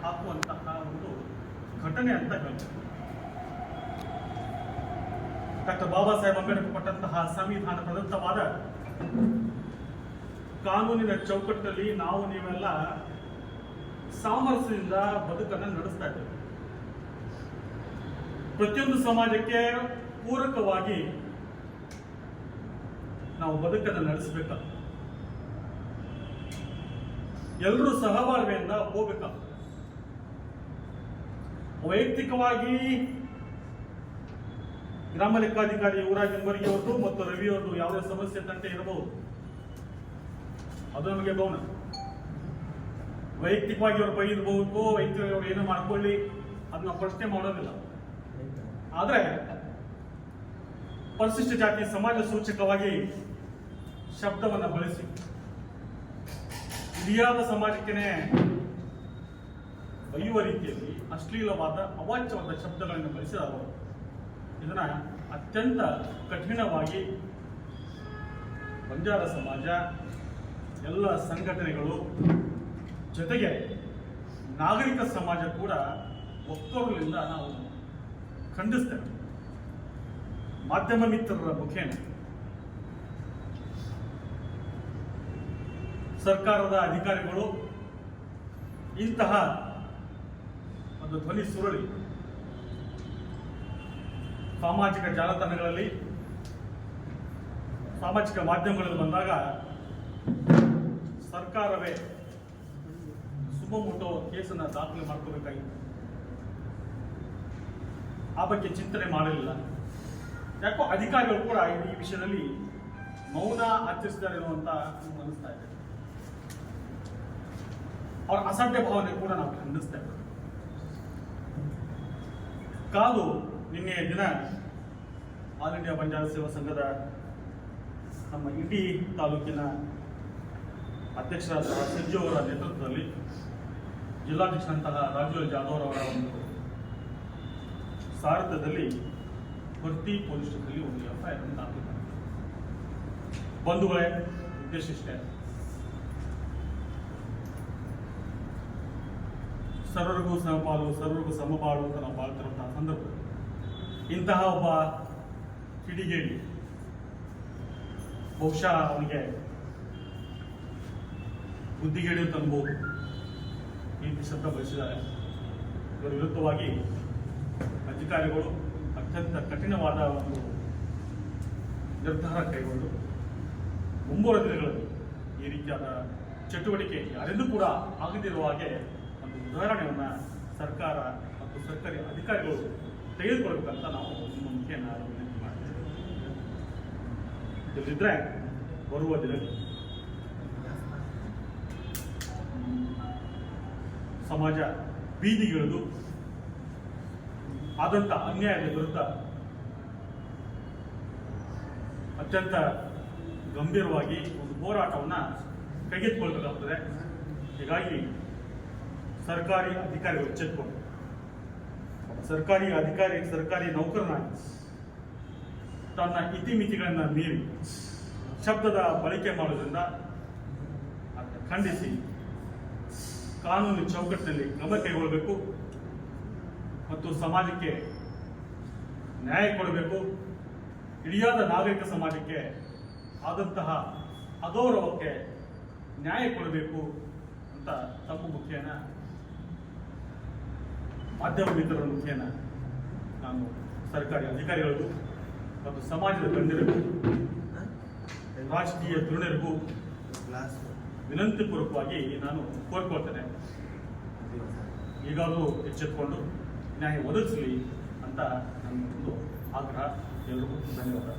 ಹಾಕುವಂತಹ ಒಂದು ಘಟನೆ ಅಂತ ಹೇಳ್ತಾರೆ. ಡಾಕ್ಟರ್ ಬಾಬಾ ಸಾಹೇಬ್ ಅಂಬೇಡ್ಕರ್ ಕೊಟ್ಟಂತಹ ಸಂವಿಧಾನ ಪ್ರದತ್ತವಾದ ಕಾನೂನಿನ ಚೌಕಟ್ಟಲ್ಲಿ ನಾವು ನೀವೆಲ್ಲ ಸಾಮರಸ್ಯದಿಂದ ಬದುಕನ್ನು ನಡೆಸ್ತಾ ಇದ್ದೇವೆ. ಪ್ರತಿಯೊಂದು ಸಮಾಜಕ್ಕೆ ಪೂರಕವಾಗಿ ನಾವು ಬದುಕನ್ನು ನಡೆಸಬೇಕ, ಎಲ್ಲರೂ ಸಹಬಾಳ್ವೆಯಿಂದ ಹೋಗ್ಬೇಕ. ವೈಯಕ್ತಿಕವಾಗಿ ಗ್ರಾಮ ಲೆಕ್ಕಾಧಿಕಾರಿ ಯುವರಾಜ್ ನಿಂಬರ್ಗಿ ಅವರದು ಮತ್ತು ರವಿ ಅವರದು ಯಾವುದೇ ಸಮಸ್ಯೆ ತಂಟೆ ಇರಬಹುದು, ಅದು ನಮಗೆ ಗೌನ. ವೈಯಕ್ತಿಕವಾಗಿ ಅವ್ರು ಬೈದಬಹುದು, ವೈಯಕ್ತಿಕವಾಗಿ ಅವ್ರು ಏನೋ ಮಾಡ್ಕೊಳ್ಳಿ, ಅದನ್ನ ಪ್ರಶ್ನೆ ಮಾಡೋದಿಲ್ಲ. ಆದರೆ ಪರಿಶಿಷ್ಟ ಜಾತಿ ಸಮಾಜ ಸೂಚಕವಾಗಿ ಶಬ್ದವನ್ನು ಬಳಸಿ ಇಡಿಯಾದ ಸಮಾಜಕ್ಕೆ ಬೈಯುವ ರೀತಿಯಲ್ಲಿ ಅಶ್ಲೀಲವಾದ ಅವಾಚ್ಯವಾದ ಶಬ್ದಗಳನ್ನು ಬಳಸಿದವರು ಇದನ್ನ ಅತ್ಯಂತ ಕಠಿಣವಾಗಿ ಬಂಜಾರ ಸಮಾಜ, ಎಲ್ಲ ಸಂಘಟನೆಗಳು ಜೊತೆಗೆ ನಾಗರಿಕ ಸಮಾಜ ಕೂಡ ಒಕ್ಕೊರಲಿಂದ ನಾವು ಖಂಡಿಸ್ತೇವೆ. ಮಾಧ್ಯಮ ಮಿತ್ರರ ಮುಖೇನ ಸರ್ಕಾರದ ಅಧಿಕಾರಿಗಳು ಇಂತಹ ಒಂದು ಧ್ವನಿ ಸುರುಳಿ ಸಾಮಾಜಿಕ ಜಾಲತಾಣಗಳಲ್ಲಿ, ಸಾಮಾಜಿಕ ಮಾಧ್ಯಮಗಳಲ್ಲಿ ಬಂದಾಗ ಸರ್ಕಾರವೇ ಸುಮೋಟೋ ಕೇಸನ್ನು ದಾಖಲೆ ಮಾಡ್ಕೋಬೇಕಾಗಿತ್ತು. ಆ ಬಗ್ಗೆ ಚಿಂತನೆ ಮಾಡಲಿಲ್ಲ. ಯಾಕೋ ಅಧಿಕಾರಿಗಳು ಕೂಡ ಈ ವಿಷಯದಲ್ಲಿ ಮೌನ ಆಚರಿಸಿದ್ದಾರೆ ಅನ್ನುವಂತ ಅನಿಸ್ತಾ ಇದೆ. ಅವರ ಅಸಡ್ಡೆ ಭಾವನೆ ಕೂಡ ನಾವು ಖಂಡಿಸ್ತೇವೆ. ಕಾದು ನಿನ್ನೆಯ ದಿನ ಆಲ್ ಇಂಡಿಯಾ ಬಂಜಾರ ಸೇವಾ ಸಂಘದ ನಮ್ಮ ಇಂಡಿ ತಾಲೂಕಿನ ಅಧ್ಯಕ್ಷರಾದ ಸಂಜು ಅವರ ನೇತೃತ್ವದಲ್ಲಿ ಜಿಲ್ಲಾಧ್ಯಕ್ಷರಂತಹ ರಾಜು ಜಾಧವ್ ಅವರ ಒಂದು ಸಾರಥ್ಯದಲ್ಲಿ ಭರ್ತಿ ಪೊಲೀಸ್ ಸ್ಟೇಷನ್ನಲ್ಲಿ ಒಂದು ಎಫ್ಐಆರ್ ಅನ್ನು ದಾಖಲು ಮಾಡಿದೆ. ಬಂಧುಗಳೇ, ಉದ್ದೇಶ ಇಷ್ಟೇ, ಸರ್ವರಿಗೂ ಸಮಪಾಲು, ಸರ್ವರಿಗೂ ಸಮಬಾಳು ಅಂತ ನಾವು ಬಾಳ್ತಿರುವಂತಹ ಸಂದರ್ಭದಲ್ಲಿ ಇಂತಹ ಒಬ್ಬ ಕಿಡಿಗೇಡಿ ಬಹುಶಃ ಅವನಿಗೆ ಬುದ್ಧಿಗೇಡಿ ಅಂತ ಅನ್ಬೋದು, ಈ ಶಬ್ದ ಬಳಸಿದ್ದಾರೆ. ಇದರ ವಿರುದ್ಧವಾಗಿ ಅಧಿಕಾರಿಗಳು ಅತ್ಯಂತ ಕಠಿಣವಾದ ಒಂದು ನಿರ್ಧಾರ ಕೈಗೊಂಡು ಮುಂಬರುವ ದಿನಗಳಲ್ಲಿ ಈ ರೀತಿಯಾದ ಚಟುವಟಿಕೆ ಯಾರೆಂದೂ ಕೂಡ ಆಗದಿರುವ ಹಾಗೆ ಒಂದು ಉದಾಹರಣೆಯನ್ನು ಸರ್ಕಾರ ಮತ್ತು ಸರ್ಕಾರಿ ಅಧಿಕಾರಿಗಳು ತೆಗೆದುಕೊಳ್ಬೇಕಂತ ನಾವು ನಿಮ್ಮ ಮುಖ್ಯ ವಿನಂತಿ ಮಾಡ್ತೇವೆ. ಇಲ್ಲದಿದ್ದರೆ ಬರುವ ದಿನಗಳು ಸಮಾಜ ಬೀದಿಗಿಳಿದು ಆದಂತ ಅನ್ಯಾಯದ ವಿರುದ್ಧ ಅತ್ಯಂತ ಗಂಭೀರವಾಗಿ ಒಂದು ಹೋರಾಟವನ್ನು ಕೈಗೆತ್ತಿಕೊಳ್ಬೇಕಾಗ್ತದೆ. ಹೀಗಾಗಿ ಸರ್ಕಾರಿ ಅಧಿಕಾರಿಗಳು ಎಚ್ಚೆತ್ತುಕೊಂಡು ಸರ್ಕಾರಿ ನೌಕರನಾಗಿ ತನ್ನ ಇತಿಮಿತಿಗಳನ್ನು ಮೀರಿ ಶಬ್ದದ ಬಳಕೆ ಮಾಡೋದ್ರಿಂದ ಅದನ್ನು ಖಂಡಿಸಿ ಕಾನೂನು ಚೌಕಟ್ಟಿನಲ್ಲಿ ಕ್ರಮ ಕೈಗೊಳ್ಳಬೇಕು ಮತ್ತು ಸಮಾಜಕ್ಕೆ ನ್ಯಾಯ ಕೊಡಬೇಕು. ಇಡಿಯಾದ ನಾಗರಿಕ ಸಮಾಜಕ್ಕೆ ಆದಂತಹ ಅಗೌರವಕ್ಕೆ ನ್ಯಾಯ ಕೊಡಬೇಕು ಅಂತ ತಮ್ಮ ಮುಖೇನ, ಮಾಧ್ಯಮ ಮಿತ್ರರ ಮುಖೇನ ನಾನು ಸರ್ಕಾರಿ ಅಧಿಕಾರಿಗಳಿಗೂ ಮತ್ತು ಸಮಾಜದ ಗಣ್ಯರಿಗೂ, ರಾಜಕೀಯ ಧುರೀಣರಿಗೂ ವಿನಂತಿಪೂರ್ವಕವಾಗಿ ನಾನು ಕೋರ್ಕೊಳ್ತೇನೆ, ಈಗಾಗಲೂ ಎಚ್ಚೆತ್ತುಕೊಂಡು ನ್ಯಾಯ ಒದಗಿಸಲಿ ಅಂತ ನನ್ನ ಒಂದು ಆಗ್ರಹ. ಎಲ್ಲರಿಗೂ ಧನ್ಯವಾದ.